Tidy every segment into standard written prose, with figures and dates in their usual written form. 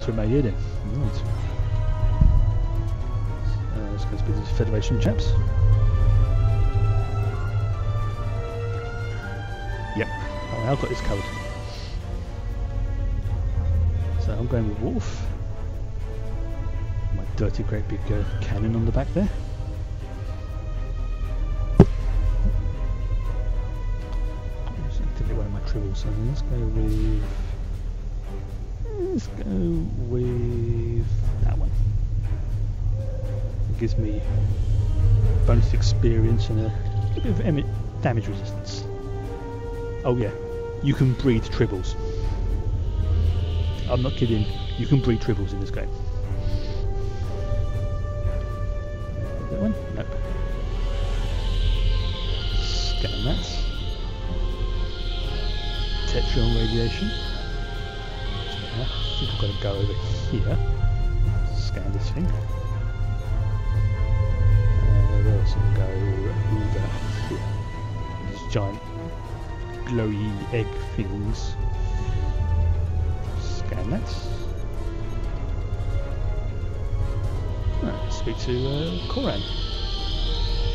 So made here then. Right. Let's go to the Federation chaps. Yep. Oh, I've got this covered. So I'm going with Wolf. My dirty great big cannon on the back there. Activate one of my tribbles. So let's go with that one. It gives me bonus experience and a bit of damage resistance. Oh yeah, you can breed tribbles. I'm not kidding, you can breed tribbles in this game. That one? Nope. Scan that. Tetrion radiation. I think I've got to go over here. Scan this thing. Where else can I go? Over here. These giant glowy egg things. Scan that. Right, let's speak to Koran.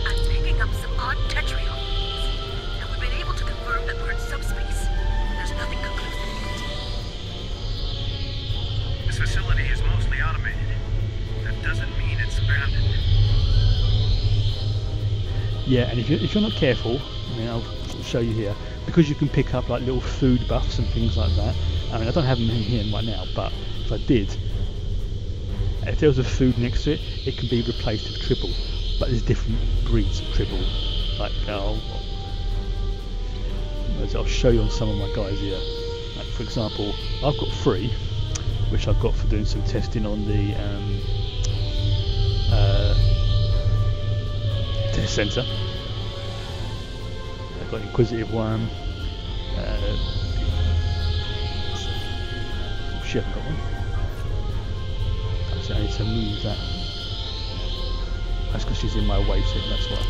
I'm picking up some odd tetrion, and we've been able to confirm that we're in subspace. There's nothing conclusive yet. This facility is mostly automated. That doesn't mean it's abandoned. Yeah, and if you're not careful, I mean, I'll show you here, because you can pick up like little food buffs and things like that. I mean, I don't have them in here right now, but if I did, if there was a food next to it, it can be replaced with tribble. But there's different breeds of tribble. Like I'll show you on some of my guys here. Like for example, I've got 3, which I've got for doing some testing on the test centre. I've got an Inquisitive one. She hasn't got one. So I need to move that. That's because she's in my way, so that's why.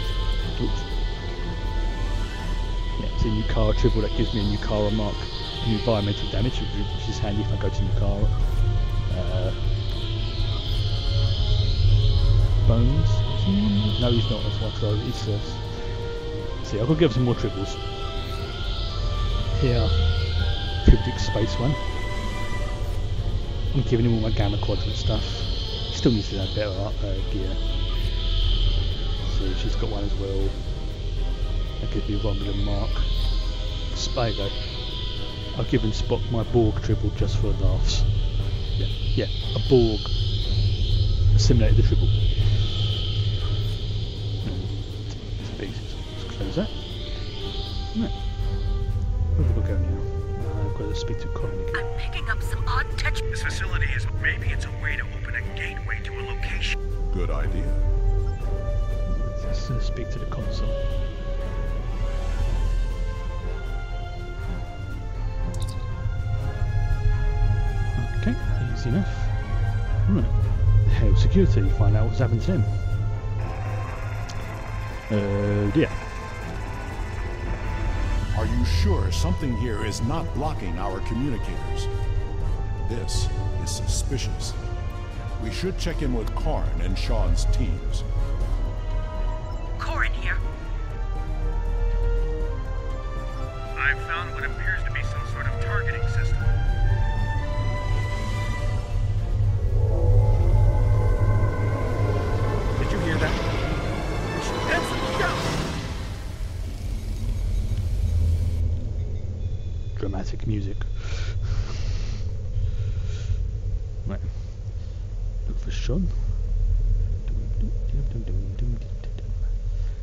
Oops. Yeah, it's a new car tribble that gives me a new car mark, new environmental damage, which is handy if I go to new car. Bones? No, he's not. That's why, because he's see, I could give some more tribbles. Here, Cryptic Space one. I'm giving him all my Gamma Quadrant stuff. Still needs to have better gear. See, she's got one as well. That gives me a Romulan mark. Spago. I've given Spock my Borg tribble just for laughs. Yeah, a Borg simulated the tribble. It's pieces. Let's close that. Right. Where have we got to go now? I've got to speak to Colin again. I'm picking up some odd tetrion. This facility is maybe it's a way to open a gateway to a location. Good idea. Let's speak to the console. Okay, easy enough. Right. Hail security, find out what's happened to him. Dear. Are you sure something here is not blocking our communicators? This is suspicious. We should check in with Karn and Sean's teams. Corin here. I've found what appears to be some sort of targeting system. Did you hear that? Answer, go! Dramatic music. Right. Look for Sean.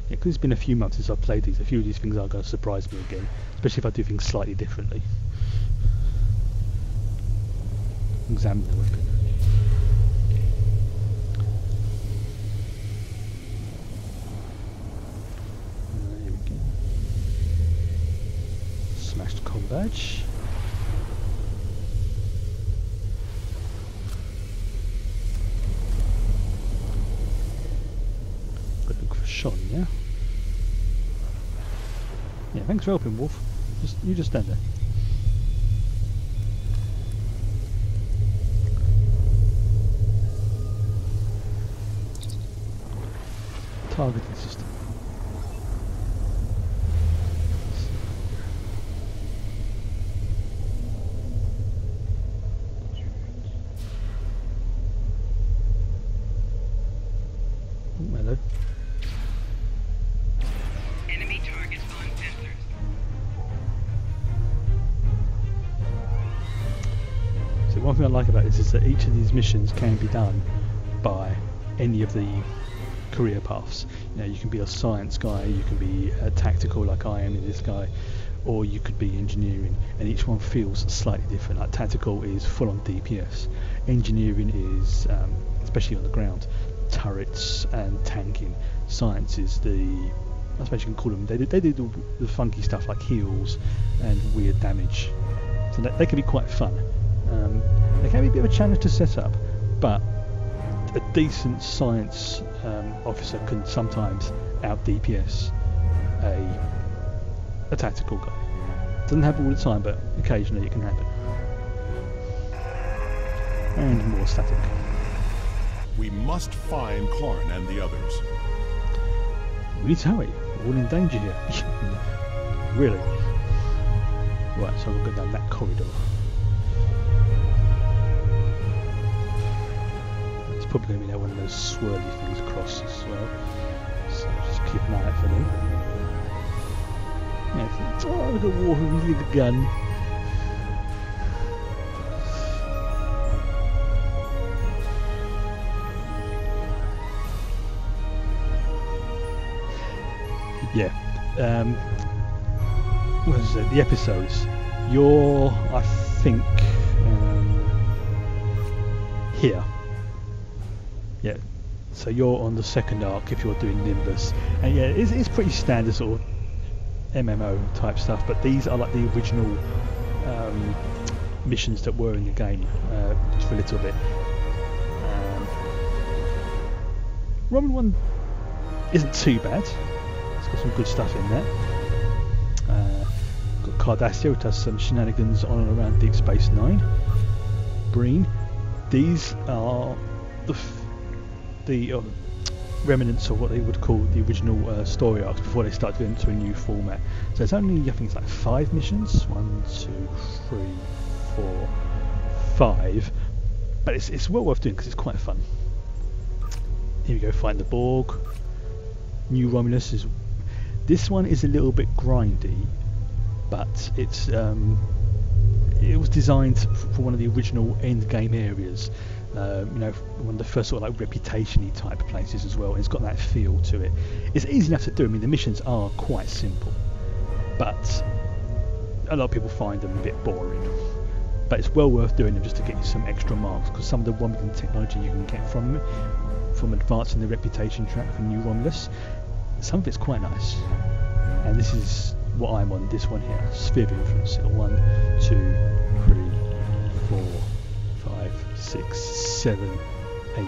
Yeah, because it's been a few months since I've played these, a few of these things are going to surprise me again, especially if I do things slightly differently. Examine the weapon. There we go. Smashed com badge. Got to look for Sean, yeah? Yeah, thanks for helping, Wolf. You just stand there. Targeting system. Oh, hello. Enemy targets on sensors. So one thing I like about this is that each of these missions can be done by any of the career paths. You know, you can be a science guy, you can be a tactical like I am in this guy, or you could be engineering, and each one feels slightly different. Like tactical is full on DPS, engineering is especially on the ground, turrets and tanking. Science is the, I suppose you can call them, they do the funky stuff like heals and weird damage, so they can be quite fun. They can be a bit of a challenge to set up, but a decent science officer can sometimes out DPS a tactical guy. Doesn't happen all the time, but occasionally it can happen. And more static. We must find Karn and the others. We need to hurry. We're all in danger here. Really? Right, so we'll go down that corridor. It's probably going to be one of those swirly things across as well. So just keep an eye out for them. Yeah, it's alright with the water, we need a gun. Yeah. What is it? The episodes. You're, I think, here. Yeah. So you're on the second arc if you're doing Nimbus, and yeah, it's pretty standard sort of MMO type stuff. But these are like the original missions that were in the game, just for a little bit. Roman 1 isn't too bad. It's got some good stuff in there. Got Cardassia, who does some shenanigans on and around Deep Space Nine. Breen. These are the remnants of what they would call the original story arcs before they started going into a new format. So it's only, I think it's like 5 missions. 1, 2, 3, 4, 5. But it's well worth doing because it's quite fun. Here we go, find the Borg. New Romulus is. This one is a little bit grindy, but it's it was designed for one of the original end game areas. You know, one of the first sort of like reputation-y type places as well. And it's got that feel to it. It's easy enough to do. I mean, the missions are quite simple, but a lot of people find them a bit boring. But it's well worth doing them just to get you some extra marks, because some of the Romulan technology you can get from advancing the reputation track for New Romulus, some of it's quite nice. And this is what I'm on, this one here, Sphere of Influence. 1, 2, 3, 4, 5, 6, 7, 8,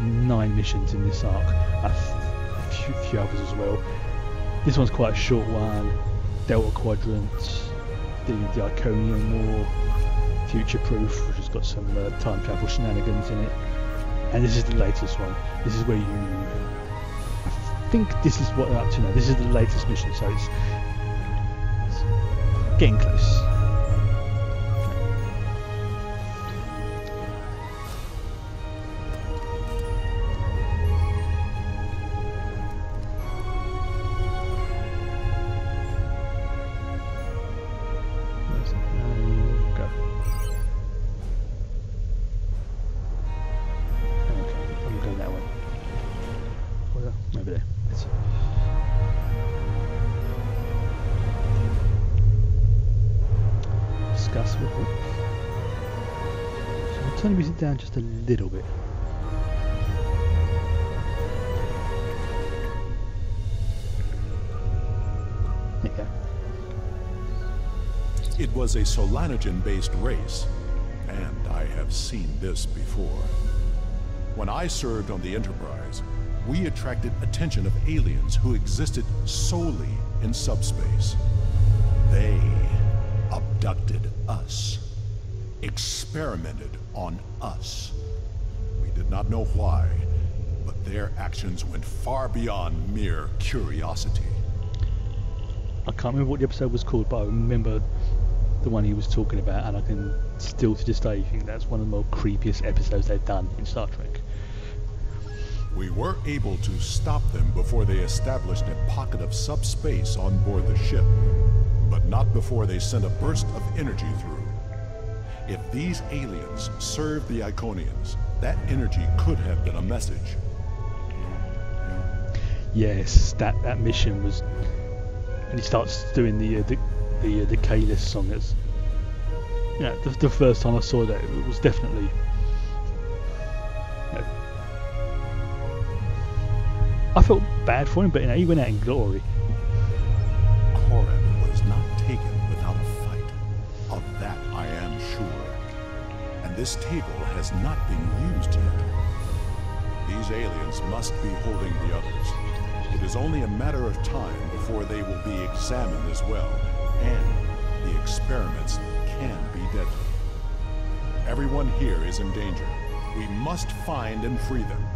9 missions in this arc. A few others as well. This one's quite a short one. Delta Quadrant, the Iconium War, Future Proof, which has got some time travel shenanigans in it. And this is the latest one. This is where I think this is what they're up to now. This is the latest mission, so it's getting close. Turn the music down just a little bit. There you go. It was a Solanogen-based race, and I have seen this before. When I served on the Enterprise, we attracted attention of aliens who existed solely in subspace. They abducted us, experimented on us. We did not know why, But their actions went far beyond mere curiosity. I can't remember what the episode was called, but I remember the one he was talking about, and I can still to this day think that's one of the more creepiest episodes they've done in Star Trek. We were able to stop them before they established a pocket of subspace on board the ship, but not before they sent a burst of energy through. If these aliens served the Iconians, that energy could have been a message. Yes, that mission was, and he starts doing the K-list song. That's, you know, the first time I saw that, it was definitely, you know, I felt bad for him, but you know, he went out in glory. Corin was not taken without a fight. Of that I am sure. And this table has not been used yet. These aliens must be holding the others. It is only a matter of time before they will be examined as well, and the experiments can be deadly. Everyone here is in danger. We must find and free them.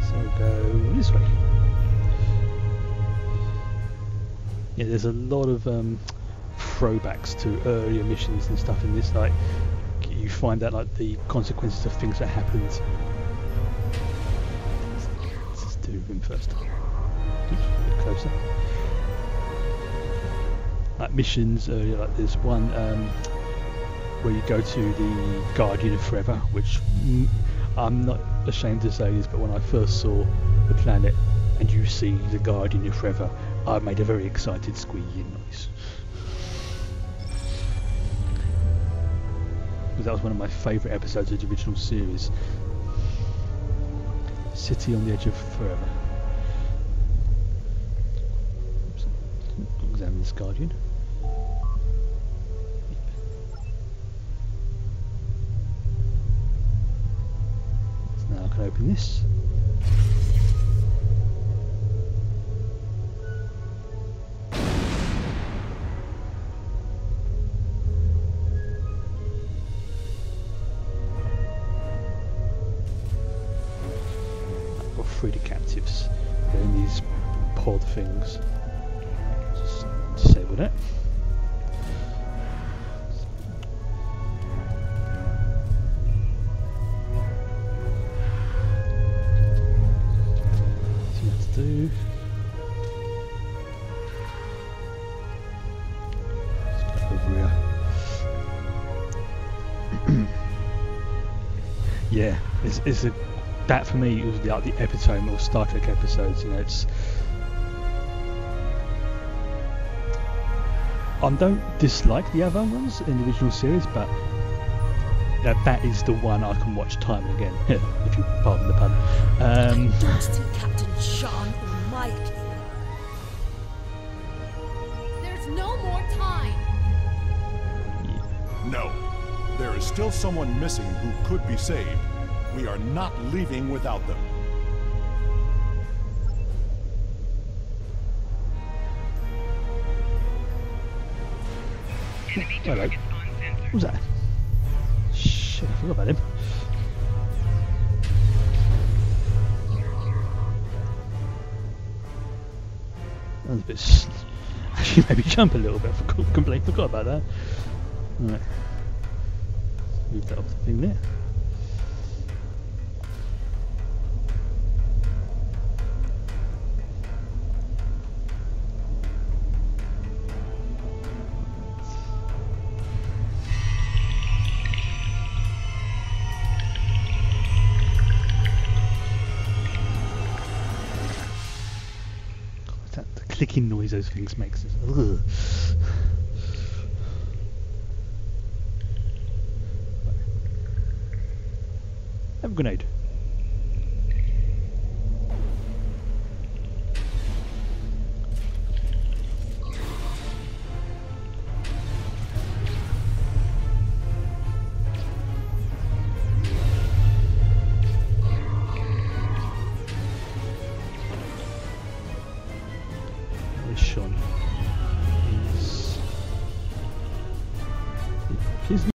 So go this way. Yeah, there's a lot of throwbacks to earlier missions and stuff in this. Like, you find out like the consequences of things that happened. Let's just do him first. Oops, a bit closer. Like missions earlier, like there's one where you go to the Guardian of Forever, which I'm not ashamed to say this, but when I first saw the planet and you see the Guardian of Forever, I made a very excited squeaking noise. Because that was one of my favourite episodes of the original series. City on the Edge of Forever. Oops. Examine this Guardian. So now I can open this. Free the captives. They're in these pod things. Just disable that. See what to do. Let's go over here. Yeah, it's a. That for me was like the epitome of Star Trek episodes. You know, it's. I don't dislike the other ones in the original series, but that is the one I can watch time and again, if you pardon the pun. I don't see Captain Sean or Mike. There's no more time. No. There is still someone missing who could be saved. We are not leaving without them. Enemy Hello. targets on sensor. What was that? Shit, I forgot about him. That was a bit. Actually, maybe jump a little bit. Completely forgot about that. Alright. Move that off the thing there. Clicking noise those things makes us. Ugh. Have a grenade.